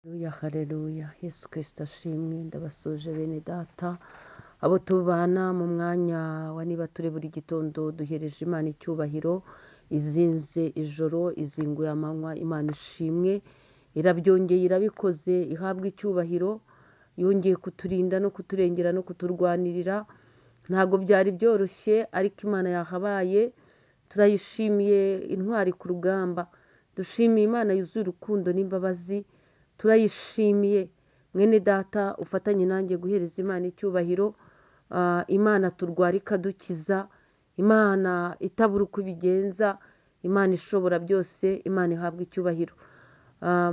Haleluya, haleluya. Yesu Kristo ashimwe. Ndabasuje bene data, abo tubana mu mwanya wa niba ture buri gitondo duhereje Imana icyubahiro. Izinze ijoro, izinguye amanywa, Imana ishimwe. Irabyongeye, irabikoze, ihabwa icyubahiro. Yongeye kuturinda no kuturengera no kuturwanirira. Ntabwo byari byoroshye, ariko Imana yahabaye. Turayishimiye, intwari ku rugamba. Dushimiye Imana yuzuye urukundo n'imbabazi. Turayishimiye mwene data ufatanye nanjye guhereza Imana icyubahiro. Imana turwara ikadukiza, Imana itabura uko ibigenza, Imana ishobora byose, Imana ihabwa icyubahiro.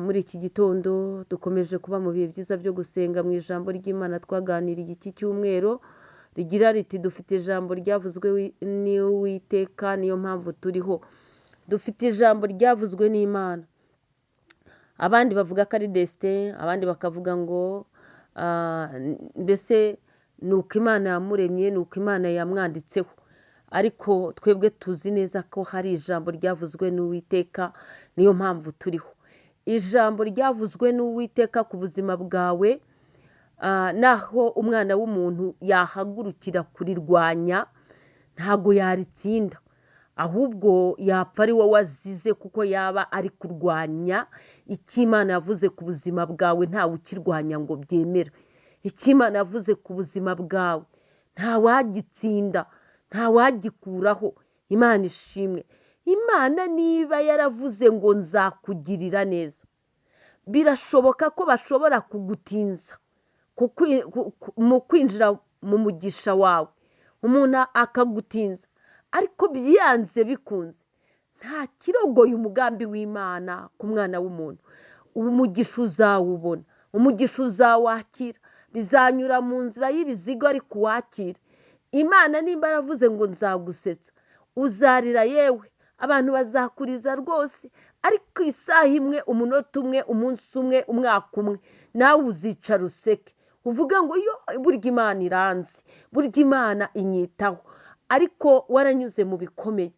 Muri iki gitondo dukomeje kuba mu bihe byiza byo gusenga mu ijambo ry'Imana. Twaganiriye iki cyumweru rigira riti dufite ijambo ryavuzwe n'Uwiteka, niyo mpamvu turiho. Dufite ijambo ryavuzwe n'Imana. Abandi bavuga ko ari destin, abandi bakavuga ngo mbese ni uko Imana yamuremye, ni uko Imana yamwanditseho. Ariko twebwe tuzi neza ko hari ijambo ryavuzwe n'Uwiteka, niyo mpamvu turiho. Ijambo ryavuzwe n'Uwiteka ku buzima bwawe, naho umwana w'umuntu yahagurukira kurirwanya ntago yaritsinda, ahubwo yapfa ari wowe azize, kuko yaba ari kurwanya icyo Imana yavuze ku buzima bwawe. Ntawe ukirwanya ngo byemere. Icyo Imana yavuze ku buzima bwawe ntawagitsinda, ntawagikuraho. Imana ishimwe. Imana niba yaravuze ngo nzakugirira neza, birashoboka ko bashobora kugutinza mu kwinjira mu mugisha wawe. Umuntu akagutinza, ariko byanze bikunze nta kirogoye umugambi w'Imana ku mwana w'umuntu. Umugisha uzawubona, umugisha uzawakira. Bizanyura mu nzira y'ibizigo, ariko uwakira. Imana nimba yaravuze ngo nzagusetsa, uzarira yewe, abantu bazakuriza rwose, ariko isaha imwe, umunota umwe, umunsi umwe, umwaka umwe, nawe uzicara useke uvuga ngo yo, burya Imana iranzi, burya Imana inyitaho. Ariko waranyuze mu bikomeye.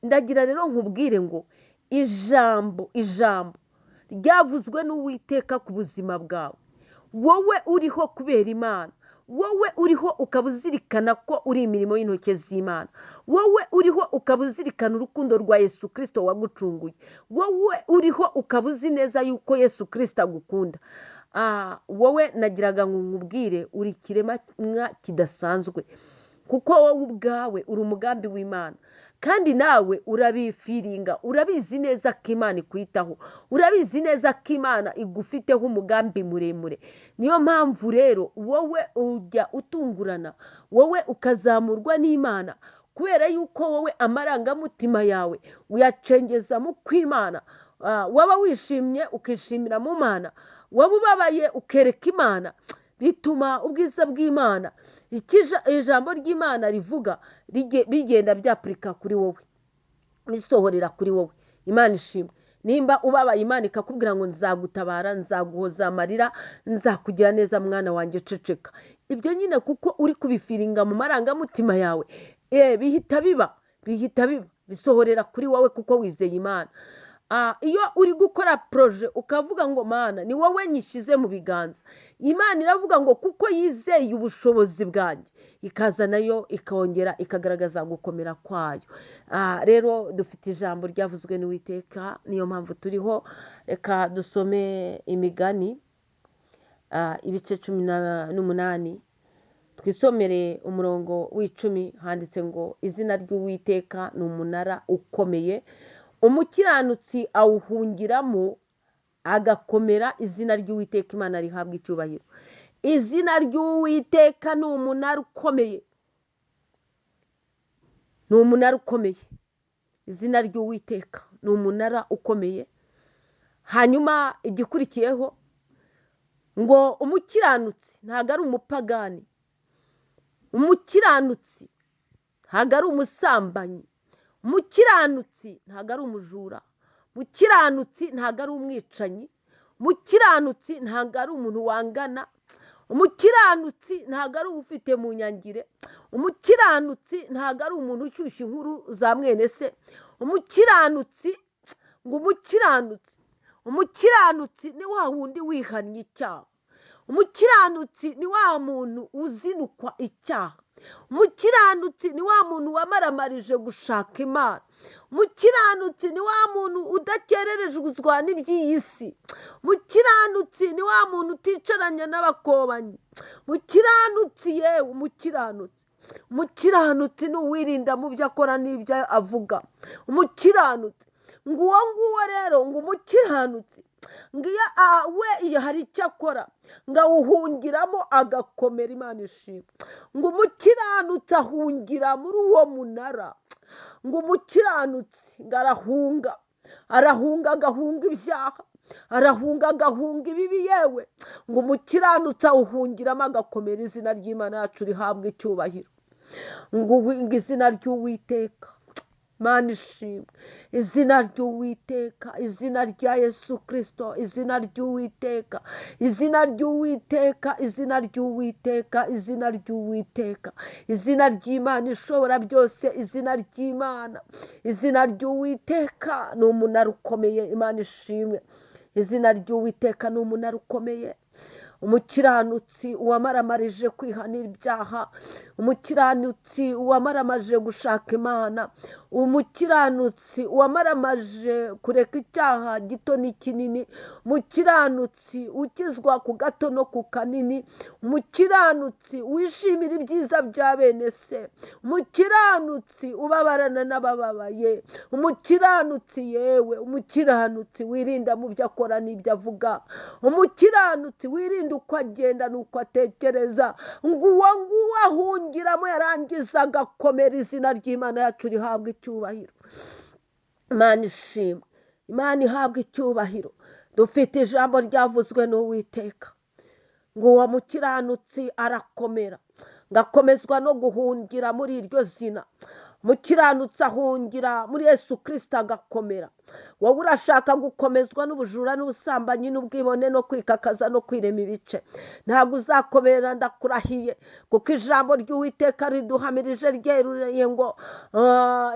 Ndagira rero nkubwire ngo ijambo ryavuzwe n'Uwiteka ku buzima bwawe, wowe uriho kubera Imana, wowe uriho ukaba uzirikana ko uri imirimo y'intoki z'Imana, wowe uriho ukaba uzirikana urukundo rwa Yesu Kristo wagucunguye, wowe uriho ukaba uzi neza yuko Yesu Kristo agukunda. Wowe nagiraga ngo nkubwire uri ikiremwa kidasanzwe, kuko wowe ubwawe uri umugambi w'Imana. Kandi nawe urabifiringa, urabizi neza ko Imana ikwitaho, urabizi neza ko Imana igufiteho umugambi muremure. Niyo mpamvu rero wowe ujya utungurana, wowe ukazamurwa n'Imana, kubera yuko wowe amarangamutima yawe uyacengeza mu kw'Imana. Waba wishimye ukishimira mu Mana, waba ubabaye ukereka Imana. Bituma ubwiza bw'Imana, ijambo ry'Imana rivuga, bigenda byapurika kuri wowe, bisohorera kuri wowe. Imana ishimwe. Nimba ubabaye, Imana ikakubwira ngo nzagutabara, nzaguhoza amarira, nzakugira neza mwana wanjye, ceceka. Ibyo nyine kuko uri kubifiringa mu marangamutima yawe, bihita biba, bisohorera kuri wowe kuko wizeye Imana. Iyo uri gukora proje ukavuga ngo Mana ni wowe nyishyize mu biganza, Imana iravuga ngo kuko yizeye ubushobozi bwanjye, ikaza nayo ikongera ikagaragaza gukomera kwayo. Rero dufite ijambo ryavuzwe n'Uwiteka, niyo mpamvu turiho. Reka dusome Imigani ibice 18, twisomere umurongo w'10. Handitse ngo izina ry'Uwiteka ni umunara ukomeye, umukiranutsi awuhungiramo agakomera. Izina ry'Uwiteka Imana rihabwa icyubahiro. Izina ry'Uwiteka ni umunara ukomeye, ni umunara ukomeye. Izina ry'Uwiteka ni umunara ukomeye. Hanyuma igikurikiyeho ngo umukiranutsi ntabwo ari umupagani, umukiranutsi ntabwo ari umusambanyi, umukiranutsi ntabwo ari umujura, umukiranutsi ntabwo ari umwicanyi, umukiranutsi ntabwo ari umuntu wangana, umukiranutsi ntabwo ari ufite mu nyangire, umukiranutsi ntabwo ari umuntu ushyushya inkuru za mwene se. Umukiranutsi ngo umukiranutsi umukiranutsi ni wa wundi wihannye icyaha. Umukiranutsi ni wa muntu uzinukwa icyaha. Umukiranutsi ni wa muntu wamaramarije gushaka Imana. Umukiranutsi ni wa muntu udakererezwa n'iby'iyi si. Umukiranutsi ni wa muntu uticaranye n'abakobanyi. Umukiranutsi yewe umukiranutsi ni uwirinda mu byo akora n'ibyo avuga. Umukiranutsi ngo uwo nguwo rero ngo umukiranutsi ngo iyo hari icyo akora ngo awuhungiramo agakomera. Imana ishimwe. ngo umukiranutsi ahungira muri uwo munara. ngo umukiranutsi ngo arahunga agahunga ibyaha, arahunga agahunga ibibi yewe. ngo umukiranutsi awuhungiramo agakomera. izina ry'Imana yacu rihabwa icyubahiro. ngo izina ry'Uwiteka, Imana ishimwe, izina ry'Uwiteka, izina rya Yesu Kristo, izina ry'Uwiteka, izina ry'Uwiteka, izina ry'Uwiteka, izina ry'Uwiteka, izina ry'Imana ishobora byose, izina ry'Imana, izina ry'Uwiteka ni umunara ukomeye. Imana ishimwe. izina ry'Uwiteka ni umunara ukomeye. umukiranutsi uwamaramarije kwihanira ibyaha, umukiranutsi uwamaramaje gushaka Imana, umukiranutsi uwamaramaje kureka icyaha gito n'ikinini, umukiranutsi ukizwa ku gato no ku kanini, umukiranutsi wishimira ibyiza bya bene se, umukiranutsi ubabarana n'abababaye, umukiranutsi yewe, umukiranutsi wirinda mu byo akora n'ibyo avuga, umukiranutsi wirinda uko agenda n'uko atekereza. ngo uwo nguwo ahungiramo yarangiza agakomera. izina ry'Imana yacu rihabwa icyubahiro. Imana ishimwe, Imana ihabwa icyubahiro. dufite ijambo ryavuzwe n'Uwiteka ngo uwo mukiranutsi arakomera, ngakomezwa no guhungira muri iryo zina. umukiranutsi ahungira muri Yesu Kristo agakomera. wowe urashaka gukomezwa n'ubujura n'ubusambanyi n'ubwibone no kwikakaza no kwirema ibice, ntabwo uzakomera, ndakurahiye, kuko ijambo ry'Uwiteka riduhamirije ryeruye ngo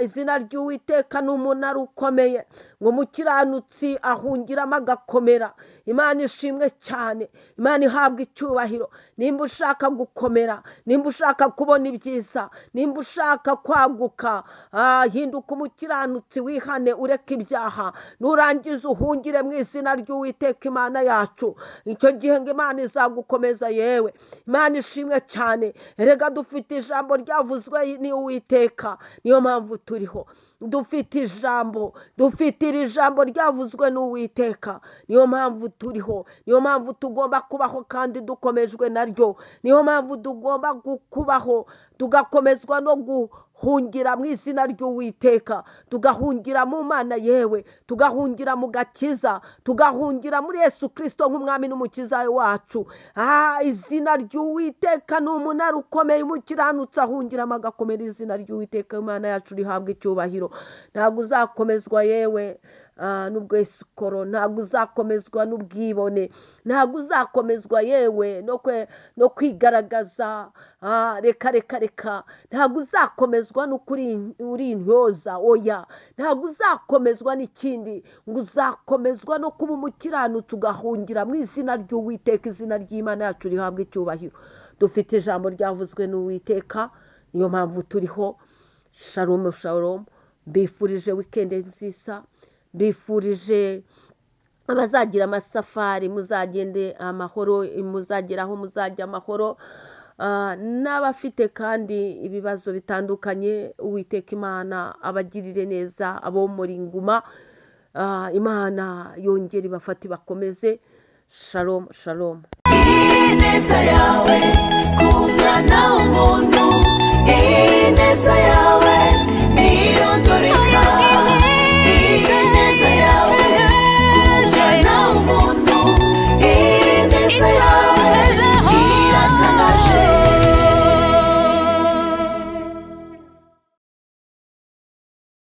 izina ry'Uwiteka ni umunara ukomeye. ngo umukiranutsi ahungiramo agakomera. Imana ishimwe cyane, Imana ihabwa icyubahiro. nimba ushaka gukomera, nimba ushaka kubona ibyiza, nimba ushaka kwaguka, hinduka umukiranutsi, wihane, ureke ibyaha, nurangiza uhungire mu izina ry'Uwiteka Imana yacu. icyo gihe ngo Imana izagukomeza yewe. Imana ishimwe cyane. erega dufite ijambo ryavuzwe n'Uwiteka, niyo mpamvu turiho. dufite ijambo, dufite iri jambo ryavuzwe n'Uwiteka, niyo mpamvu turiho. niyo mpamvu tugomba kubaho kandi dukomejwe naryo. niyo mpamvu tugomba kubaho tugakomezwa no guhungira mu izina ry'Uwiteka, tugahungira mu Mana yewe, tugahungira mu gakiza, tugahungira muri Yesu Kristo nk'umwami n'umukiza wacu. izina ry'Uwiteka ni umunara ukomeye. umukiranutsi ahungiramo agakomera. izina ry'Uwiteka Imana yacu rihabwa icyubahiro. ntabwo uzakomezwa yewe n'ubwesikoro, ntabwo uzakomezwa n'ubwibone, ntabwo uzakomezwa yewe no kwigaragaza. reka ntabwo uzakomezwa n'ukuri uri intyoza, oya, ntabwo uzakomezwa n'ikindi, ngo uzakomezwa no kuba umukiranutsi ugahungira mu izina ry'Uwiteka. izina ry'Imana yacu rihabwa icyubahiro. dufite ijambo ryavuzwe n'Uwiteka, niyo mpamvu turiho. shalom shalom. mbifurije wikendi nziza, mbifurije abazagira amasafari muzagende amahoro, muzagera aho muzajya amahoro. n'abafite kandi ibibazo bitandukanye, Uwiteka Imana abagirire neza. abo muri nguma, Imana yongere ibafate bakomeze. shalom shalom. ineza yawe